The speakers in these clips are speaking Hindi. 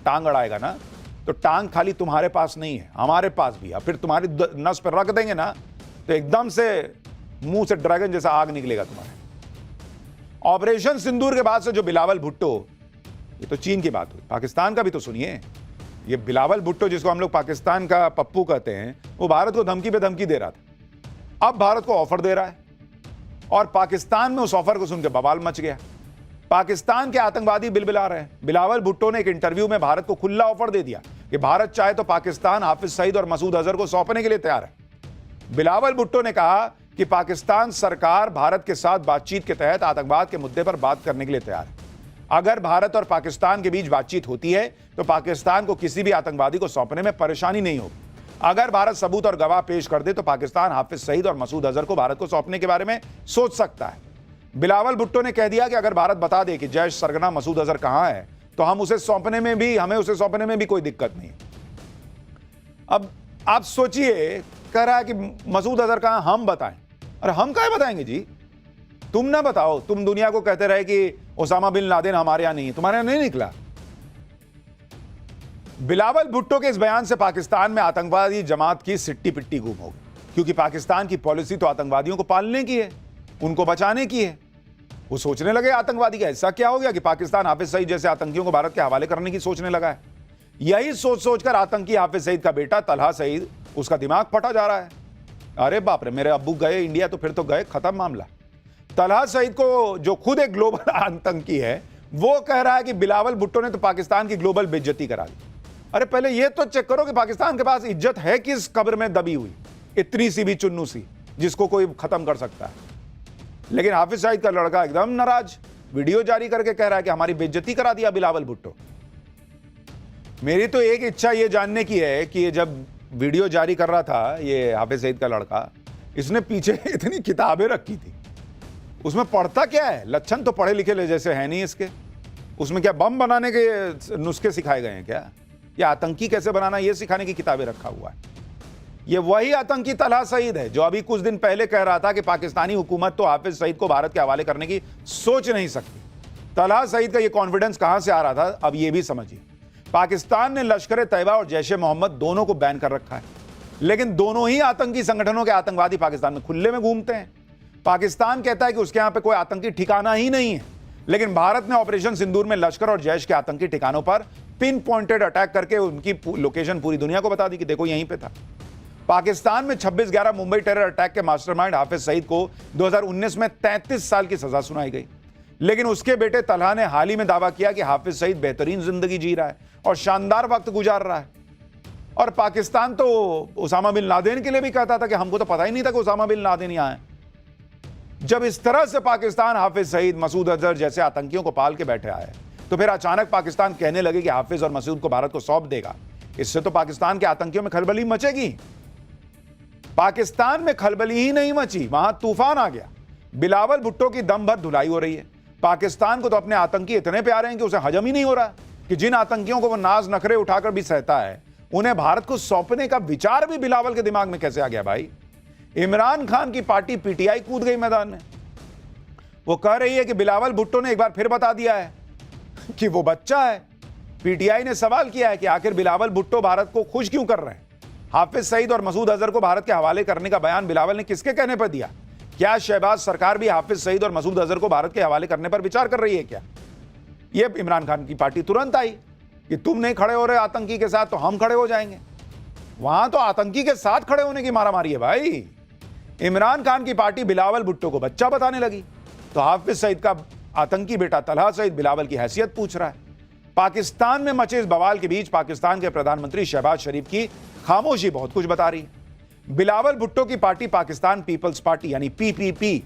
टांग अड़ाएगा ना, तो टांग खाली तुम्हारे पास नहीं है, हमारे पास भी है। फिर तुम्हारी नस पर रख देंगे ना तो एकदम से मुंह से ड्रैगन जैसा आग निकलेगा तुम्हारे। ऑपरेशन सिंदूर के बाद से जो बिलावल भुट्टो, ये तो चीन की बात हुई, पाकिस्तान का भी तो सुनिए। ये बिलावल भुट्टो जिसको हम लोग पाकिस्तान का पप्पू कहते हैं, वो भारत को धमकी पे धमकी दे रहा था, अब भारत को ऑफर दे रहा है और पाकिस्तान में उस ऑफर को सुनकर बवाल मच गया। पाकिस्तान के आतंकवादी बिलबिला रहे हैं। बिलावल भुट्टो ने एक इंटरव्यू में भारत को खुला ऑफर दे दिया कि भारत चाहे तो पाकिस्तान हाफिज सईद और मसूद अजहर को सौंपने के लिए तैयार है। बिलावल भुट्टो ने कहा कि पाकिस्तान सरकार भारत के साथ बातचीत के तहत आतंकवाद के मुद्दे पर बात करने के लिए तैयार है। अगर भारत और पाकिस्तान के बीच बातचीत होती है तो पाकिस्तान को किसी भी आतंकवादी को सौंपने में परेशानी नहीं होगी। अगर भारत सबूत और गवाह पेश कर दे तो पाकिस्तान हाफिज सईद और मसूद अजहर को भारत को सौंपने के बारे में सोच सकता है। बिलावल भुट्टो ने कह दिया कि अगर भारत बता दे कि जैश सरगना मसूद अजहर कहां है तो हमें उसे सौंपने में भी कोई दिक्कत नहीं। अब आप सोचिए, कह रहा है कि मसूद अजहर कहां, हम बताएं। अरे हम क्या बताएंगे जी, तुम ना बताओ। तुम दुनिया को कहते रहे कि ओसामा बिन लादेन हमारे यहां नहीं है, तुम्हारे यहां नहीं निकला। बिलावल भुट्टो के इस बयान से पाकिस्तान में आतंकवादी जमात की सिट्टी पिट्टी गुम हो गई, क्योंकि पाकिस्तान की पॉलिसी तो आतंकवादियों को पालने की है, उनको बचाने की है। वो सोचने लगे आतंकवादी का ऐसा क्या हो गया कि पाकिस्तान हाफिज सईद जैसे आतंकियों को भारत के हवाले करने की सोचने लगा है। यही सोच सोचकर आतंकी हाफिज सईद का बेटा तलहा सईद, उसका दिमाग फटा जा रहा है। अरे बाप रे, मेरे अब्बू गए इंडिया तो फिर तो गए, खत्म मामला। तलहा सईद को, जो खुद एक ग्लोबल आतंकी है, वो कह रहा है कि बिलावल भुट्टो ने तो पाकिस्तान की ग्लोबल बेइज्जती करा दी। अरे पहले ये तो चेक करो कि पाकिस्तान के पास इज्जत है किस कब्र में दबी हुई, इतनी सी भी चुन्नू सी, जिसको कोई खत्म कर सकता है। लेकिन हाफिज सईद का लड़का एकदम नाराज, वीडियो जारी करके कह रहा है कि हमारी बेइज्जती करा दिया बिलावल भुट्टो। मेरी तो एक इच्छा ये जानने की है कि ये जब वीडियो जारी कर रहा था ये हाफिज सईद का लड़का, इसने पीछे इतनी किताबें रखी थी, उसमें पढ़ता क्या है? लक्षण तो पढ़े लिखे जैसे है नहीं इसके। उसमें क्या बम बनाने के नुस्खे सिखाए गए हैं क्या, या आतंकी कैसे बनाना ये सिखाने की किताबें रखा हुआ है? ये वही आतंकी तलहा सईद है जो अभी कुछ दिन पहले कह रहा था कि पाकिस्तानी हुकूमत तो हाफिज सईद को भारत के हवाले करने की सोच नहीं सकती। तलहा सईद का ये कॉन्फिडेंस कहां से आ रहा था, अब ये भी समझिए। पाकिस्तान ने लश्कर तैयबा और जैश ए मोहम्मद दोनों को बैन कर रखा है, लेकिन दोनों ही आतंकी संगठनों के आतंकवादी पाकिस्तान में खुले में घूमते हैं। पाकिस्तान कहता है कि उसके यहां पे कोई आतंकी ठिकाना ही नहीं है, लेकिन भारत ने ऑपरेशन सिंदूर में लश्कर और जैश के आतंकी ठिकानों पर पिन पॉइंटेड अटैक करके उनकी लोकेशन पूरी दुनिया को बता दी कि देखो यहीं पे था। पाकिस्तान में 26/11 मुंबई टेरर अटैक के मास्टरमाइंड हाफिज सईद को 2019 में 33 साल की सजा सुनाई गई, लेकिन उसके बेटे तलहा ने हाल ही में दावा किया कि हाफिज सईद बेहतरीन जिंदगी जी रहा है और शानदार वक्त गुजार रहा है। और पाकिस्तान तो ओसामा बिन लादेन के लिए भी कहता था कि हमको तो पता ही नहीं था कि ओसामा बिन लादेन यहां है। जब इस तरह से पाकिस्तान हाफिज सईद, मसूद अजहर जैसे आतंकियों को पाल के बैठे आए, तो फिर अचानक पाकिस्तान कहने लगे कि हाफिज और मसूद को भारत को सौंप देगा। इससे तो पाकिस्तान के आतंकियों में खलबली मचेगी। पाकिस्तान में खलबली ही नहीं मची, वहां तूफान आ गया। बिलावल भुट्टो की दम भर धुलाई हो रही है। पाकिस्तान को तो अपने आतंकी इतने प्यारे हैं कि उसे हजम ही नहीं हो रहा कि जिन आतंकियों को वो नाज नखरे उठाकर भी सहता है, उन्हें भारत को सौंपने का विचार भी बिलावल के दिमाग में कैसे आ गया भाई? इमरान खान की पार्टी पीटीआई कूद गई मैदान में। वो कह रही है कि बिलावल भुट्टो ने एक बार फिर बता दिया है कि वो बच्चा है। पीटीआई ने सवाल किया है कि आखिर बिलावल भुट्टो भारत को खुश क्यों कर रहे हैं? हाफिज सईद और मसूद अजहर को भारत के हवाले करने का बयान बिलावल ने किसके कहने पर दिया? क्या शहबाज सरकार भी हाफिज सईद और मसूद अजहर को भारत के हवाले करने पर विचार कर रही है क्या? ये इमरान खान की पार्टी तुरंत आई कि तुम नहीं खड़े हो रहे आतंकी के साथ तो हम खड़े हो जाएंगे। वहां तो आतंकी के साथ खड़े होने की मारामारी है भाई। इमरान खान की पार्टी बिलावल भुट्टो को बच्चा बताने लगी, तो हाफिज सईद का आतंकी बेटा तलहा सईद बिलावल की हैसियत पूछ रहा है। पाकिस्तान में मचे इस बवाल के बीच पाकिस्तान के प्रधानमंत्री शहबाज शरीफ की खामोशी बहुत कुछ बता रही है। बिलावल भुट्टो की पार्टी पाकिस्तान पीपल्स पार्टी यानी पीपीपी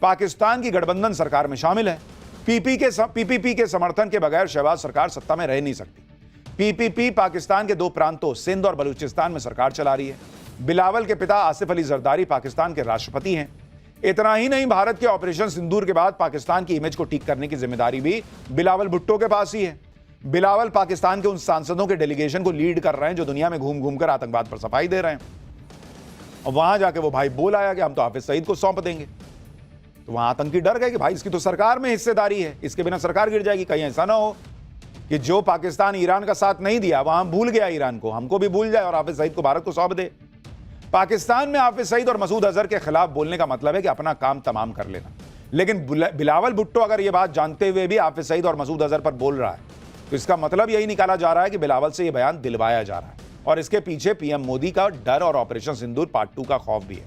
पाकिस्तान की गठबंधन सरकार में शामिल है। पीपीपी के समर्थन के बगैर शहबाज सरकार सत्ता में रह नहीं सकती। पीपीपी पाकिस्तान के दो प्रांतों सिंध और बलूचिस्तान में सरकार चला रही है। बिलावल के पिता आसिफ अली जरदारी पाकिस्तान के राष्ट्रपति हैं। इतना ही नहीं, भारत के ऑपरेशन सिंदूर के बाद पाकिस्तान की इमेज को ठीक करने की जिम्मेदारी भी बिलावल भुट्टो के पास ही है। बिलावल पाकिस्तान के उन सांसदों के डेलीगेशन को लीड कर रहे हैं जो दुनिया में घूम घूम कर आतंकवाद पर सफाई दे रहे हैं। और वहां जाके वो भाई बोल आया कि हम तो हाफिज सईद को सौंप देंगे। तो वहां आतंकी डर गए कि भाई इसकी तो सरकार में हिस्सेदारी है, इसके बिना सरकार गिर जाएगी, कहीं ऐसा ना हो कि जो पाकिस्तान ईरान का साथ नहीं दिया वहां भूल गया ईरान को, हमको भी भूल जाए और हाफिज सईद को भारत को सौंप दे। पाकिस्तान में हाफिज सईद और मसूद अजहर के खिलाफ बोलने का मतलब है कि अपना काम तमाम कर लेना। लेकिन बिलावल भुट्टो अगर यह बात जानते हुए भी हाफिज सईद और मसूद अजहर पर बोल रहा है तो इसका मतलब यही निकाला जा रहा है कि बिलावल से यह बयान दिलवाया जा रहा है और इसके पीछे पीएम मोदी का डर और ऑपरेशन सिंदूर पार्ट 2 का खौफ भी है,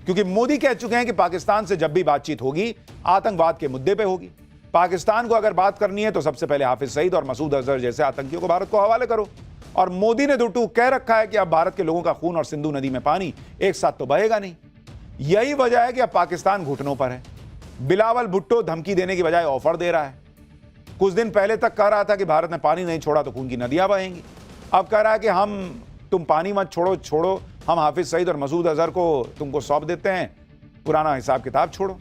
क्योंकि मोदी कह चुके हैं कि पाकिस्तान से जब भी बातचीत होगी आतंकवाद के मुद्दे पे होगी। पाकिस्तान को अगर बात करनी है तो सबसे पहले हाफिज सईद और मसूद अजहर जैसे आतंकियों को भारत को हवाले करो। और मोदी ने दो कह रखा है कि अब भारत के लोगों का खून और सिंधु नदी में पानी एक साथ तो बहेगा नहीं। यही वजह है कि अब पाकिस्तान घुटनों पर है। बिलावल भुट्टो धमकी देने की बजाय ऑफर दे रहा है। कुछ दिन पहले तक कह रहा था कि भारत ने पानी नहीं छोड़ा तो खून की नदियां बहेंगी। अब कह रहा है कि तुम पानी मत छोड़ो, हम हाफिज सईद और मसूद अजहर को तुमको सौंप देते हैं, पुराना हिसाब किताब छोड़ो।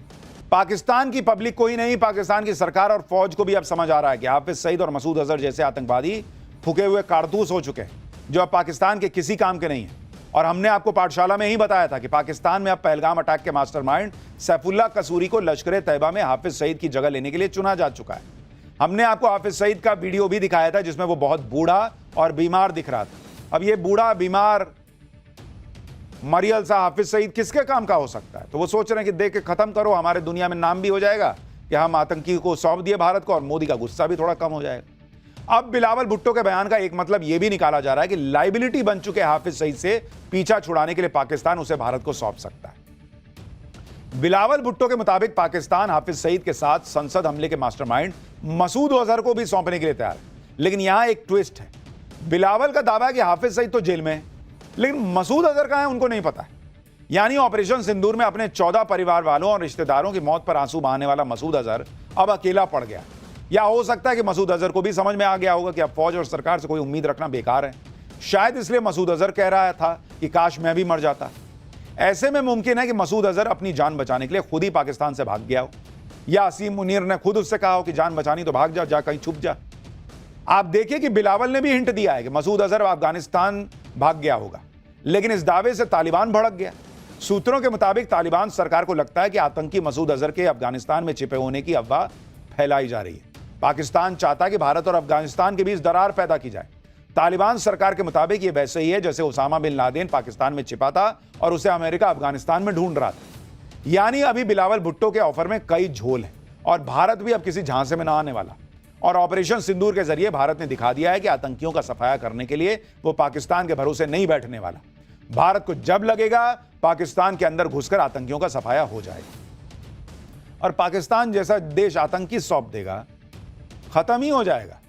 पाकिस्तान की पब्लिक को ही नहीं, पाकिस्तान की सरकार और फौज को भी अब समझ आ रहा है कि हाफिज सईद और मसूद अजहर जैसे आतंकवादी फूके हुए कारतूस हो चुके हैं जो अब पाकिस्तान के किसी काम के नहीं है। और हमने आपको पाठशाला में ही बताया था कि पाकिस्तान में अब पहलगाम अटैक के मास्टरमाइंड सैफुल्लाह कसूरी को लश्कर तैयबा में हाफिज सईद की जगह लेने के लिए चुना जा चुका है। हमने आपको हाफिज सईद का वीडियो भी दिखाया था जिसमें वो बहुत बूढ़ा और बीमार दिख रहा था। अब ये बूढ़ा बीमार मरियल सा हाफिज सईद किसके काम का हो सकता है? तो वो सोच रहे हैं कि देख के खत्म करो, हमारे दुनिया में नाम भी हो जाएगा कि हम आतंकी को सौंप दिए भारत को और मोदी का गुस्सा भी थोड़ा कम हो जाएगा। अब बिलावल भुट्टो के बयान का एक मतलब यह भी निकाला जा रहा है कि लाइबिलिटी बन चुके हाफिज सईद से पीछा छुड़ाने के लिए पाकिस्तान उसे भारत को सौंप सकता है। बिलावल भुट्टो के मुताबिक पाकिस्तान हाफिज सईद के साथ संसद हमले के मास्टरमाइंड मसूद अजहर को भी सौंपने के लिए तैयार है। लेकिन यहां एक ट्विस्ट है। बिलावल का दावा है कि हाफिज सईद तो जेल में है, लेकिन मसूद अजहर कहां है उनको नहीं पता है। यानी ऑपरेशन सिंदूर में अपने 14 परिवार वालों और रिश्तेदारों की मौत पर आंसू बहाने वाला मसूद अजहर अब अकेला पड़ गया। या हो सकता है कि मसूद अजहर को भी समझ में आ गया होगा कि अब फौज और सरकार से कोई उम्मीद रखना बेकार है। शायद इसलिए मसूद अजहर कह रहा था कि काश मैं भी मर जाता। ऐसे में मुमकिन है कि मसूद अजहर अपनी जान बचाने के लिए खुद ही पाकिस्तान से भाग गया हो, या असीम मुनीर ने खुद उससे कहा हो कि जान बचानी तो भाग जा कहीं छुप जा। आप देखिए कि बिलावल ने भी हिंट दिया है कि मसूद अजहर अफगानिस्तान भाग गया होगा, लेकिन इस दावे से तालिबान भड़क गया। सूत्रों के मुताबिक तालिबान सरकार को लगता है कि आतंकी मसूद अजहर के अफगानिस्तान में छिपे होने की अफवाह फैलाई जा रही है। पाकिस्तान चाहता है कि भारत और अफगानिस्तान के बीच दरार पैदा की जाए। तालिबान सरकार के मुताबिक यह वैसे ही है जैसे उसामा बिन लादेन पाकिस्तान में छिपा था और उसे अमेरिका अफगानिस्तान में ढूंढ रहा था। यानी अभी बिलावल भुट्टो के ऑफर में कई झोल हैं और भारत भी अब किसी झांसे में ना आने वाला। और ऑपरेशन सिंदूर के जरिए भारत ने दिखा दिया है कि आतंकियों का सफाया करने के लिए वो पाकिस्तान के भरोसे नहीं बैठने वाला। भारत को जब लगेगा पाकिस्तान के अंदर घुसकर आतंकियों का सफाया हो जाएगा और पाकिस्तान जैसा देश आतंकी सौंप देगा, खत्म ही हो जाएगा।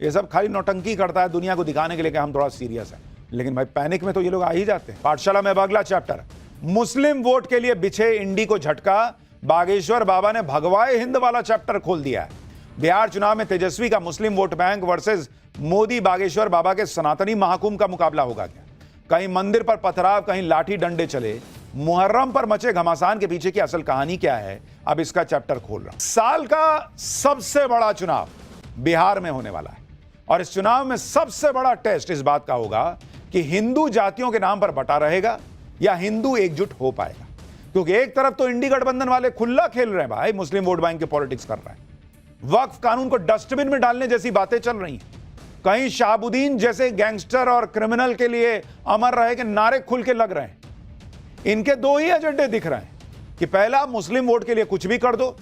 ये सब खाली नौटंकी करता है दुनिया को दिखाने के लिए कि हम थोड़ा सीरियस हैं, लेकिन भाई पैनिक में तो ये लोग आ ही जाते हैं। पाठशाला में अगला चैप्टर, मुस्लिम वोट के लिए बिछे इंडी को झटका, बागेश्वर बाबा ने भगवाए हिंद वाला चैप्टर खोल दिया है। बिहार चुनाव में तेजस्वी का Muslim vote bank versus Modi Bageshwar Baba के सनातनी महाकुंभ का मुकाबला होगा क्या? कहीं मंदिर पर पथराव, कहीं लाठी डंडे चले। मुहर्रम पर मचे घमासान के पीछे की असल कहानी क्या है, अब इसका चैप्टर खोल रहा हूं। साल का सबसे बड़ा चुनाव बिहार में होने वाला है और इस चुनाव में सबसे बड़ा टेस्ट इस बात का होगा कि हिंदू जातियों के नाम पर बटा रहेगा या हिंदू एकजुट हो पाएगा। क्योंकि एक तरफ तो इंडी गठबंधन वाले खुला खेल रहे हैं भाई, मुस्लिम वोट बैंक के पॉलिटिक्स कर रहे हैं, वक्फ कानून को डस्टबिन में डालने जैसी बातें चल रही हैं। कहीं शाहबुद्दीन जैसे गैंगस्टर और क्रिमिनल के लिए अमर रहे के नारे खुल के लग रहे हैं। इनके दो ही एजेंडे दिख रहे हैं कि पहला मुस्लिम वोट के लिए कुछ भी कर दो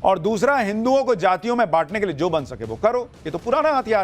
और दूसरा हिंदुओं को जातियों में बांटने के लिए जो बन सके वो करो। ये तो पुराना हथियार